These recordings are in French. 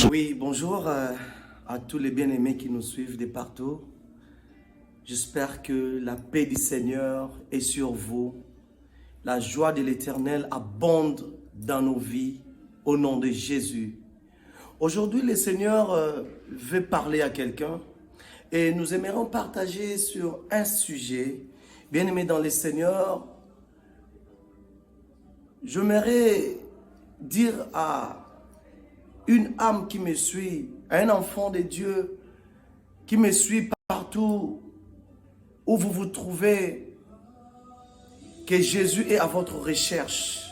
Oui, bonjour à tous les bien-aimés qui nous suivent de partout. J'espère que la paix du Seigneur est sur vous. La joie de l'Éternel abonde dans nos vies au nom de Jésus. Aujourd'hui, le Seigneur veut parler à quelqu'un et nous aimerions partager sur un sujet. Bien-aimés dans le Seigneur, j'aimerais dire à une âme qui me suit, à un enfant de Dieu qui me suit partout où vous vous trouvez, que Jésus est à votre recherche.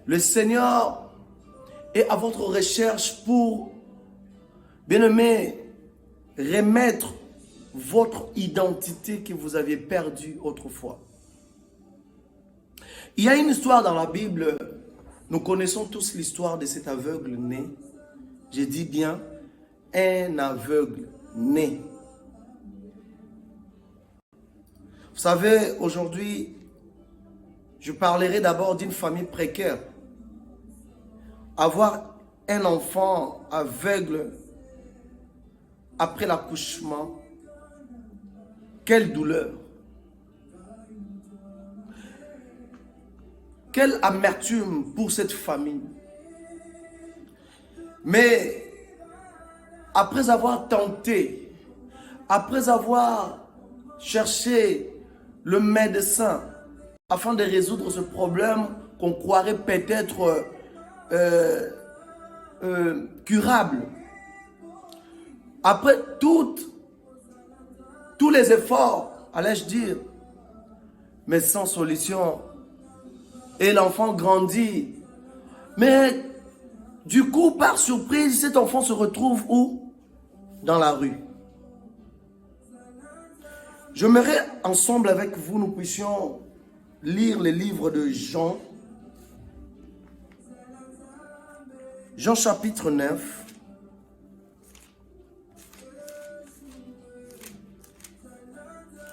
Le Seigneur est à votre recherche pour, bien-aimé, remettre votre identité que vous aviez perdue autrefois. Il y a une histoire dans la Bible, nous connaissons tous l'histoire de cet aveugle né. Je dis bien, un aveugle né. Vous savez, aujourd'hui, je parlerai d'abord d'une famille précaire. Avoir un enfant aveugle après l'accouchement, quelle douleur! Quelle amertume pour cette famille. Mais après avoir tenté, après avoir cherché le médecin afin de résoudre ce problème qu'on croirait peut-être curable, après tous les efforts, allais-je dire, mais sans solution, et l'enfant grandit. Mais du coup, par surprise, cet enfant se retrouve où? Dans la rue. J'aimerais ensemble avec vous, nous puissions lire les livres de Jean. Jean chapitre 9.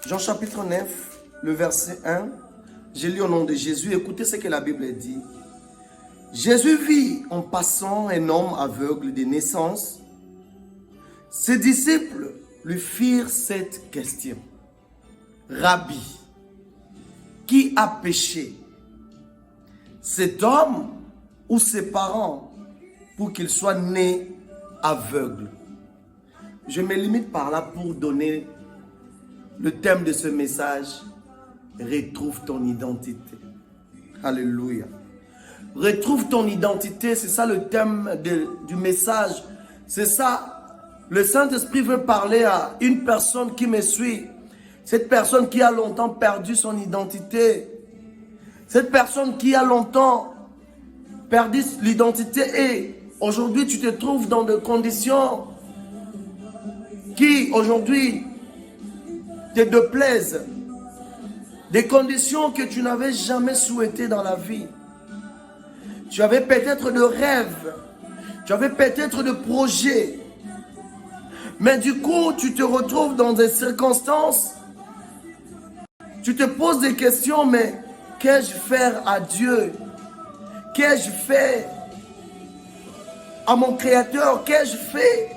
Jean chapitre 9, le verset 1. J'ai lu au nom de Jésus. Écoutez ce que la Bible dit. Jésus vit en passant un homme aveugle de naissance. Ses disciples lui firent cette question. Rabbi, qui a péché? Cet homme ou ses parents pour qu'il soit né aveugle? Je me limite par là pour donner le thème de ce message. Retrouve ton identité. Alléluia. Retrouve ton identité, c'est ça le thème du message. C'est ça. Le Saint-Esprit veut parler à une personne qui me suit. Cette personne qui a longtemps perdu son identité. Cette personne qui a longtemps perdu l'identité et aujourd'hui tu te trouves dans des conditions qui aujourd'hui te déplaisent. Des conditions que tu n'avais jamais souhaitées dans la vie. Tu avais peut-être de rêves. Tu avais peut-être de projets. Mais du coup, tu te retrouves dans des circonstances. Tu te poses des questions, mais qu'ai-je fait à Dieu? Qu'ai-je fait à mon Créateur? Qu'ai-je fait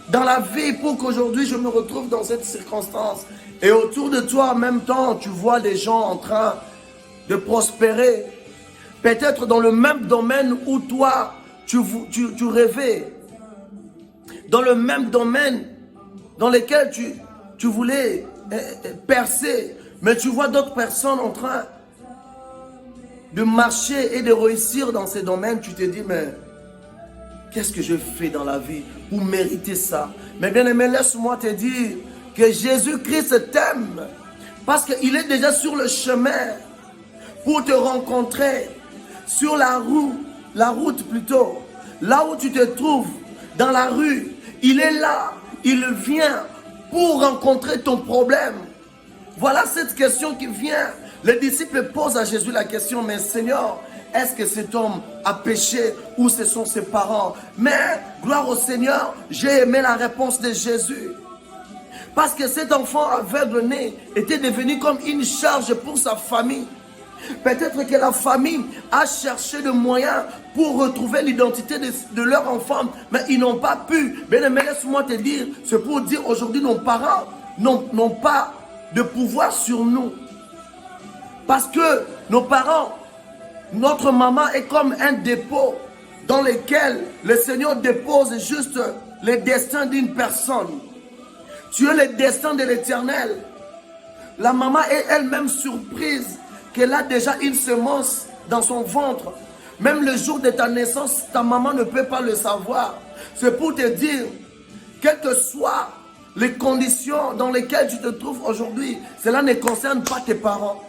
dans la vie pour qu'aujourd'hui je me retrouve dans cette circonstance? Et autour de toi, en même temps, tu vois des gens en train de prospérer. Peut-être dans le même domaine où toi, tu rêvais. Dans le même domaine dans lequel tu voulais percer. Mais tu vois d'autres personnes en train de marcher et de réussir dans ces domaines. Tu te dis, mais qu'est-ce que je fais dans la vie pour mériter ça? Mais bien aimé, laisse-moi te dire que Jésus-Christ t'aime parce qu'il est déjà sur le chemin pour te rencontrer sur la route plutôt, là où tu te trouves, dans la rue. Il est là, il vient pour rencontrer ton problème. Voilà cette question qui vient. Les disciples posent à Jésus la question, mais Seigneur, est-ce que cet homme a péché ou ce sont ses parents? Mais, gloire au Seigneur, j'ai aimé la réponse de Jésus. Parce que cet enfant aveugle né était devenu comme une charge pour sa famille. Peut-être que la famille a cherché des moyens pour retrouver l'identité de leur enfant, mais ils n'ont pas pu. Bien-aimé, laisse-moi te dire, c'est pour dire aujourd'hui nos parents n'ont pas de pouvoir sur nous. Parce que nos parents, notre maman est comme un dépôt dans lequel le Seigneur dépose juste le destin d'une personne. Tu es le destin de l'Éternel. La maman est elle-même surprise qu'elle a déjà une semence dans son ventre. Même le jour de ta naissance, ta maman ne peut pas le savoir. C'est pour te dire, quelles que soient les conditions dans lesquelles tu te trouves aujourd'hui, cela ne concerne pas tes parents.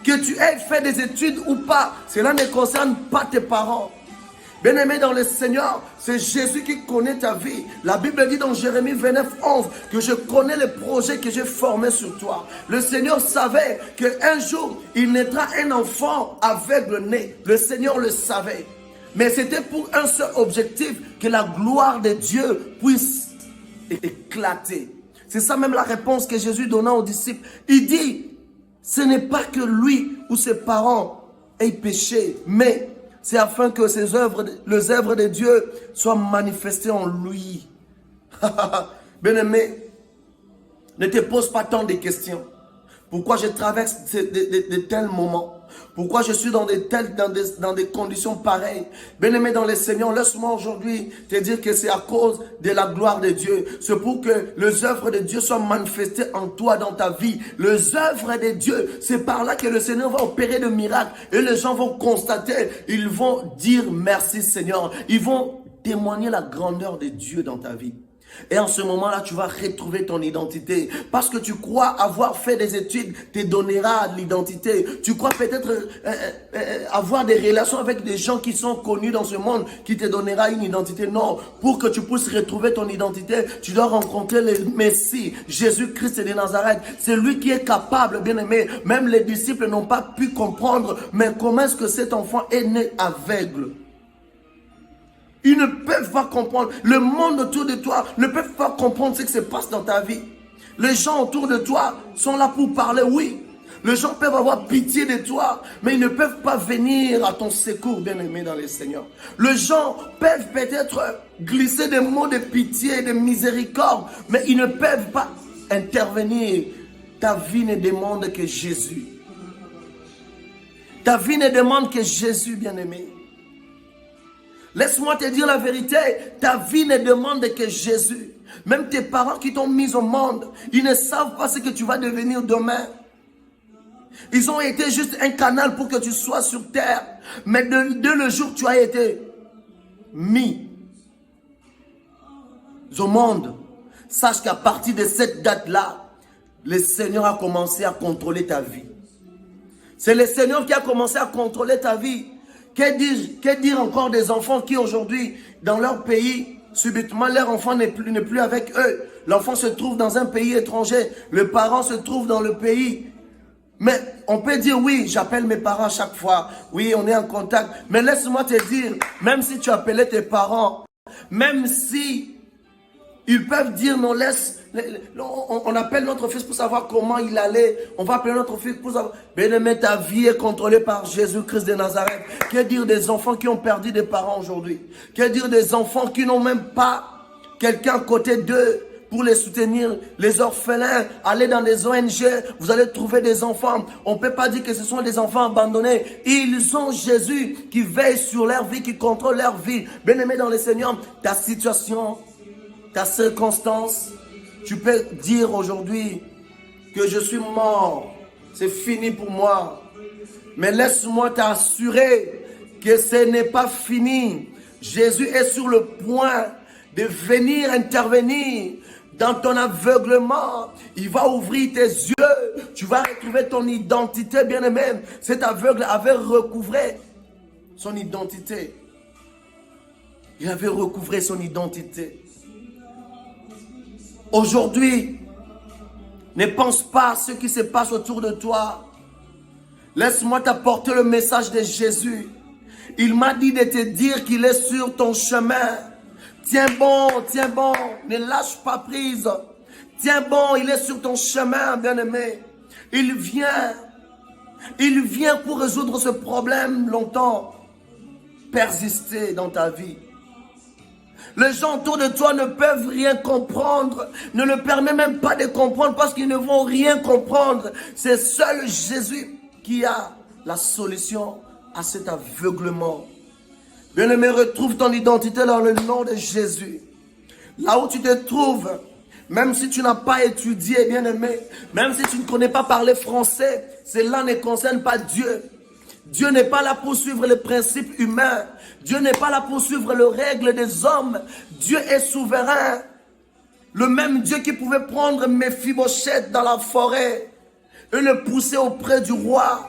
Que tu aies fait des études ou pas, cela ne concerne pas tes parents. Bien-aimé dans le Seigneur, c'est Jésus qui connaît ta vie. La Bible dit dans Jérémie 29, 11 que je connais les projets que j'ai formés sur toi. Le Seigneur savait qu'un jour, il naîtra un enfant aveugle-né. Le Seigneur le savait. Mais c'était pour un seul objectif, que la gloire de Dieu puisse éclater. C'est ça même la réponse que Jésus donna aux disciples. Il dit, ce n'est pas que lui ou ses parents aient péché, mais c'est afin que les œuvres de Dieu soient manifestées en lui. Bien-aimé, ne te pose pas tant de questions. Pourquoi je traverse de tels moments? Pourquoi je suis dans des conditions pareilles? Bien-aimé dans le Seigneur, laisse-moi aujourd'hui te dire que c'est à cause de la gloire de Dieu. C'est pour que les œuvres de Dieu soient manifestées en toi, dans ta vie. Les œuvres de Dieu, c'est par là que le Seigneur va opérer de miracles. Et les gens vont constater, ils vont dire merci Seigneur. Ils vont témoigner la grandeur de Dieu dans ta vie. Et en ce moment-là, tu vas retrouver ton identité. Parce que tu crois avoir fait des études, te donnera l'identité. Tu crois peut-être avoir des relations avec des gens qui sont connus dans ce monde, qui te donnera une identité. Non, pour que tu puisses retrouver ton identité, tu dois rencontrer le Messie, Jésus-Christ de Nazareth. C'est lui qui est capable, bien aimé. Même les disciples n'ont pas pu comprendre, mais comment est-ce que cet enfant est né aveugle? Ils ne peuvent pas comprendre. Le monde autour de toi ne peut pas comprendre ce qui se passe dans ta vie. Les gens autour de toi sont là pour parler, oui. Les gens peuvent avoir pitié de toi, mais ils ne peuvent pas venir à ton secours, bien-aimé dans le Seigneur. Les gens peuvent peut-être glisser des mots de pitié, de miséricorde, mais ils ne peuvent pas intervenir. Ta vie ne demande que Jésus. Ta vie ne demande que Jésus, bien-aimé. Laisse-moi te dire la vérité, ta vie ne demande que Jésus. Même tes parents qui t'ont mis au monde, ils ne savent pas ce que tu vas devenir demain. Ils ont été juste un canal pour que tu sois sur terre. Mais dès le jour où tu as été mis au monde, sache qu'à partir de cette date-là, le Seigneur a commencé à contrôler ta vie. C'est le Seigneur qui a commencé à contrôler ta vie. Que dire encore des enfants qui aujourd'hui, dans leur pays, subitement, leur enfant n'est plus avec eux. L'enfant se trouve dans un pays étranger. Le parent se trouve dans le pays. Mais on peut dire, oui, j'appelle mes parents chaque fois. Oui, on est en contact. Mais laisse-moi te dire, même si tu appelais tes parents, même si ils peuvent dire, non, on appelle notre fils pour savoir comment il allait. On va appeler notre fils pour savoir. Bien-aimé, ta vie est contrôlée par Jésus-Christ de Nazareth. Que dire des enfants qui ont perdu des parents aujourd'hui? Que dire des enfants qui n'ont même pas quelqu'un à côté d'eux pour les soutenir? Les orphelins, allez dans des ONG, vous allez trouver des enfants. On ne peut pas dire que ce sont des enfants abandonnés. Ils ont Jésus qui veille sur leur vie, qui contrôle leur vie. Bien-aimé dans le Seigneur, ta situation, ta circonstance, tu peux dire aujourd'hui que je suis mort, c'est fini pour moi. Mais laisse-moi t'assurer que ce n'est pas fini. Jésus est sur le point de venir intervenir dans ton aveuglement. Il va ouvrir tes yeux. Tu vas retrouver ton identité, bien-aimé. Cet aveugle avait recouvré son identité. Il avait recouvré son identité. Aujourd'hui, ne pense pas à ce qui se passe autour de toi. Laisse-moi t'apporter le message de Jésus. Il m'a dit de te dire qu'il est sur ton chemin. Tiens bon, ne lâche pas prise. Tiens bon, il est sur ton chemin, bien-aimé. Il vient Il vient pour résoudre ce problème longtemps persisté dans ta vie. Les gens autour de toi ne peuvent rien comprendre, ne le permet même pas de comprendre parce qu'ils ne vont rien comprendre. C'est seul Jésus qui a la solution à cet aveuglement. Bien-aimé, retrouve ton identité dans le nom de Jésus. Là où tu te trouves, même si tu n'as pas étudié, bien-aimé, même si tu ne connais pas parler français, cela ne concerne pas Dieu. Dieu n'est pas là pour suivre les principes humains. Dieu n'est pas là pour suivre les règles des hommes. Dieu est souverain. Le même Dieu qui pouvait prendre Méphibosheth dans la forêt et le pousser auprès du roi.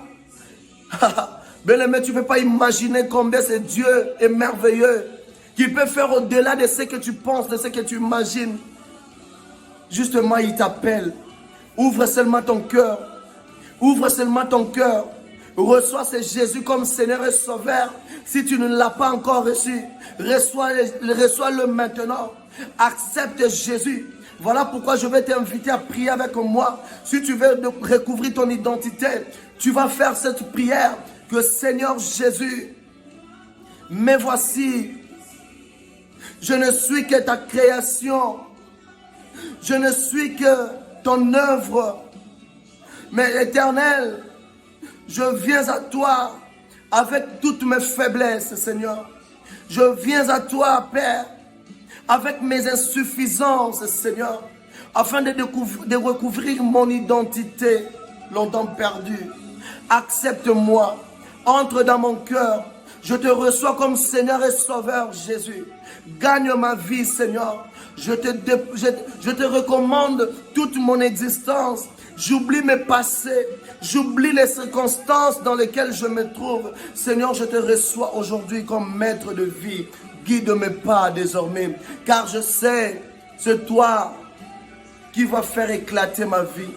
Bien-aimé, tu ne peux pas imaginer combien ce Dieu est merveilleux, qu'il peut faire au-delà de ce que tu penses, de ce que tu imagines. Justement, il t'appelle. Ouvre seulement ton cœur. Ouvre seulement ton cœur. Reçois ce Jésus comme Seigneur et Sauveur. Si tu ne l'as pas encore reçu, reçois-le maintenant. Accepte Jésus. Voilà pourquoi je vais t'inviter à prier avec moi. Si tu veux recouvrir ton identité, tu vas faire cette prière. Que Seigneur Jésus, me voici. Je ne suis que ta création. Je ne suis que ton œuvre. Mais Éternel, je viens à toi avec toutes mes faiblesses, Seigneur. Je viens à toi, Père, avec mes insuffisances, Seigneur, afin de recouvrir mon identité longtemps perdue. Accepte-moi, entre dans mon cœur. Je te reçois comme Seigneur et Sauveur, Jésus. Gagne ma vie, Seigneur. Je te recommande toute mon existence. J'oublie mes passés. J'oublie les circonstances dans lesquelles je me trouve. Seigneur, je te reçois aujourd'hui comme maître de vie. Guide mes pas désormais. Car je sais, c'est toi qui vas faire éclater ma vie.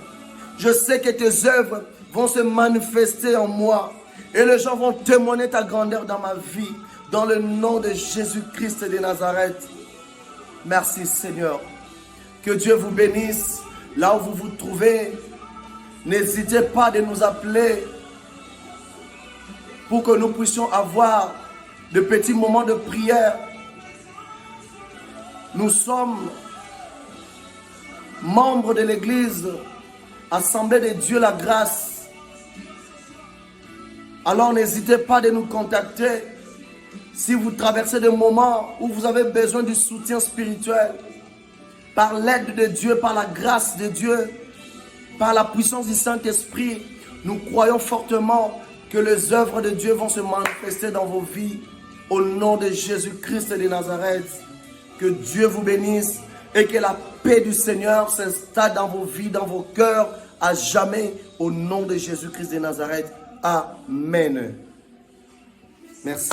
Je sais que tes œuvres vont se manifester en moi. Et les gens vont témoigner ta grandeur dans ma vie. Dans le nom de Jésus-Christ de Nazareth. Merci Seigneur. Que Dieu vous bénisse. Là où vous vous trouvez, n'hésitez pas de nous appeler pour que nous puissions avoir de petits moments de prière. Nous sommes membres de l'église Assemblée de Dieu la grâce. Alors n'hésitez pas de nous contacter si vous traversez des moments où vous avez besoin du soutien spirituel. Par l'aide de Dieu, par la grâce de Dieu, par la puissance du Saint-Esprit, nous croyons fortement que les œuvres de Dieu vont se manifester dans vos vies. Au nom de Jésus-Christ de Nazareth, que Dieu vous bénisse et que la paix du Seigneur s'installe dans vos vies, dans vos cœurs, à jamais. Au nom de Jésus-Christ de Nazareth. Amen. Merci.